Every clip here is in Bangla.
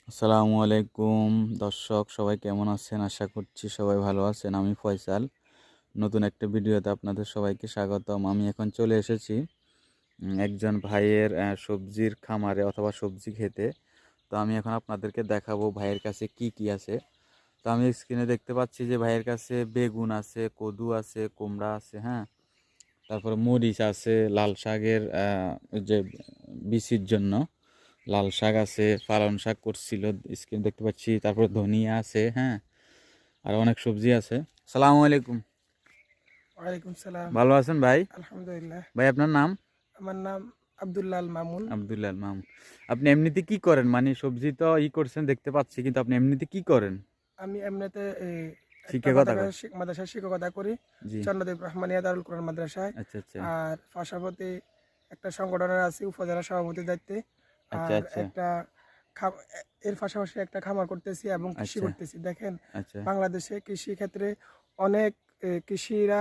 আসসালামু আলাইকুম দর্শক, সবাই কেমন আছেন? আশা করছি সবাই ভালো আছেন। আমি ফয়সাল, নতুন একটা ভিডিওতে আপনাদের সবাইকে স্বাগতম। আমি এখন চলে এসেছি একজন ভাইয়ের সবজির খামারে অথবা সবজি খেতে। তো আমি এখন আপনাদেরকে দেখাবো ভাইয়ের কাছে কি কি আছে। তো আমি স্ক্রিনে দেখতে পাচ্ছি যে ভাইয়ের কাছে বেগুন আছে, কদু আছে, কুমড়া আছে, হ্যাঁ, তারপরে মরিচ আছে, লাল শাকের ওই যে বিচির জন্য লাল শাক আছে, পালং শাক করছিল স্ক্রিন দেখতে পাচ্ছি, তারপর ধনিয়া আছে, হ্যাঁ, আর অনেক সবজি আছে। সালামু আলাইকুম। ওয়ালাইকুম সালাম। ভালো আছেন ভাই? আলহামদুলিল্লাহ। ভাই আপনার নাম? আমার নাম আব্দুল্লাহ আল মামুন। আব্দুল্লাহ আল মামুন। আপনি এমনিতে কি করেন? মানে সবজি তো করছেন দেখতে পাচ্ছি, কিন্তু আপনি এমনিতে কি করেন? আমি এমনিতে একটা শিক্ষকতা করেন? মাদ্রাসায় শিক্ষকতা করি, জি। চন্দ্রদ্বীপ রহমানিয়া দারুল কোরআন মাদ্রাসায়। আচ্ছা আচ্ছা আর পাশাপাশি একটা সংগঠনের আছি উপজেলা সভাপতির দায়িত্বে। আচ্ছা আর আচ্ছা একটা এর পাশাপাশি একটা খামার করতেছি এবং কৃষি আচ্ছা করতেছি। দেখেন, আচ্ছা। বাংলাদেশে কৃষি ক্ষেত্রে অনেক কৃষিরা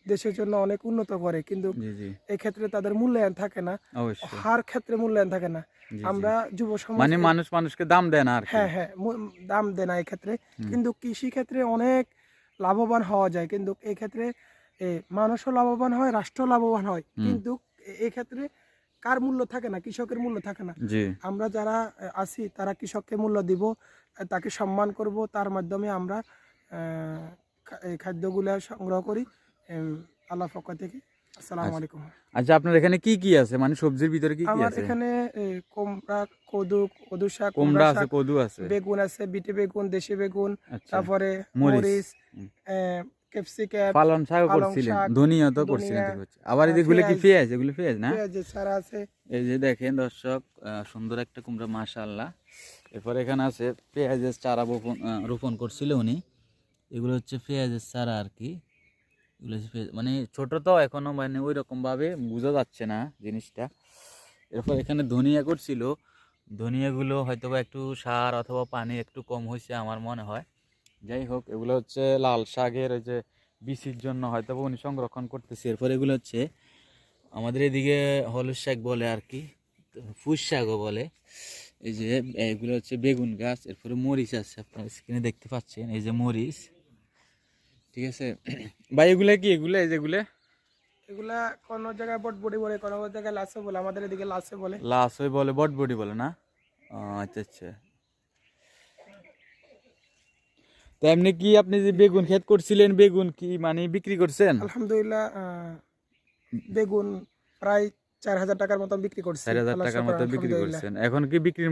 দেশের জন্য অনেক উন্নত করে, কিন্তু জি জি, এই ক্ষেত্রে তাদের মূল্যায়ন থাকে না। অবশ্যই। হার ক্ষেত্রে মূল্যায়ন থাকে না। জি জি, আমরা যুব সমাজ মানে মানুষ মানুষকে দাম দেয় না আর কি। হ্যাঁ, হ্যাঁ, দাম দেয় না এই ক্ষেত্রে। হুম কিন্তু কৃষি ক্ষেত্রে অনেক লাভবান হওয়া যায়। কিন্তু এই ক্ষেত্রে মানুষও লাভবান হয়, রাষ্ট্র লাভবান হয়। হুম। কিন্তু এই ক্ষেত্রে কার মূল্য থাকে না? কৃষকের মূল্য থাকে না। জি। আমরা যারা আছি তারা কৃষককে মূল্য দিব, তাকে সম্মান করব। তার মাধ্যমে আমরা আ এই খাদ্যগুলা সংগ্রহ করি আল্লাহর পক্ষ থেকে। আসসালামু আচ্ছা আলাইকুম। আচ্ছা, আপনার এখানে কি কি আছে? মানে সবজির ভিতরে কি কি আমার আছে? এখানে কুমড়া, কদু শাক, কুমড়া কুমড়া আছে, শাক, কদু আছে। বেগুন আছে, বিটে বেগুন, দেশি বেগুন, আচ্ছা। তারপরে মরিচ। মরিচ, হুম। অ্যা ক্যাপসিকাম, পালং শাকও পালং করছিলেন, শাক, ধনিয়া তো করছিলেন ধনিয়া, দেখতে পাচ্ছি। আবার এগুলো কি পেঁয়াজ, পেঁয়াজ? এগুলো পেঁয়াজ না? পেঁয়াজের চারা আছে। এই যে দেখেন দর্শক, সুন্দর একটা কুমড়া, মাশাআল্লাহ। এরপর এখানে আছে পেঁয়াজের চারা রোপণ করছিল উনি। এগুলো হচ্ছে পেঁয়াজের চারা আর কি। এগুলো হচ্ছে মানে ছোট তো এখনো, মানে ওই রকম ভাবে বোঝা যাচ্ছে না জিনিসটা। এরপর এখানে ধনিয়া করছিল। ধনিয়াগুলো হয়তো বা একটু সার অথবা পানি একটু কম হয়েছে আমার মনে হয়। যাই হোক, এগুলো হচ্ছে লাল শাকের ওই যে বিচির জন্য হয়তো বা উনি সংরক্ষণ করতেছে। এরপর এগুলো হচ্ছে আমাদের এদিকে হলুদ শাক বলে আর কি, পুঁই শাকও বলে। এই যে এগুলো হচ্ছে বেগুন গাছ। এরপরে মরিচ আছে, আপনার স্ক্রিনে দেখতে পাচ্ছেন, এই যে মরিচ, ঠিক আছে। ভাই এগুলা কি? এগুলো এই যেগুলো এগুলা কোন জায়গায় বটবটি বলে, কোন জায়গায় লাসে বলে। আমাদের এদিকে লাসে বলে। লাশ ওই বলে, বটবডি বলে না? ও, আচ্ছা আচ্ছা। তো এমনি কি আপনি যে বেগুন ক্ষেত করছিলেন, বেগুন কি মানে বিক্রি করছেন? আলহামদুলিল্লাহ, বেগুন প্রায় ৪,০০০ টাকার মতন বিক্রি করছি। ৪,০০০ আল্লাহর টাকার শুকর, মতো বিক্রি আলহামদুলিল্লাহ। করছেন। এখন কি বিক্রির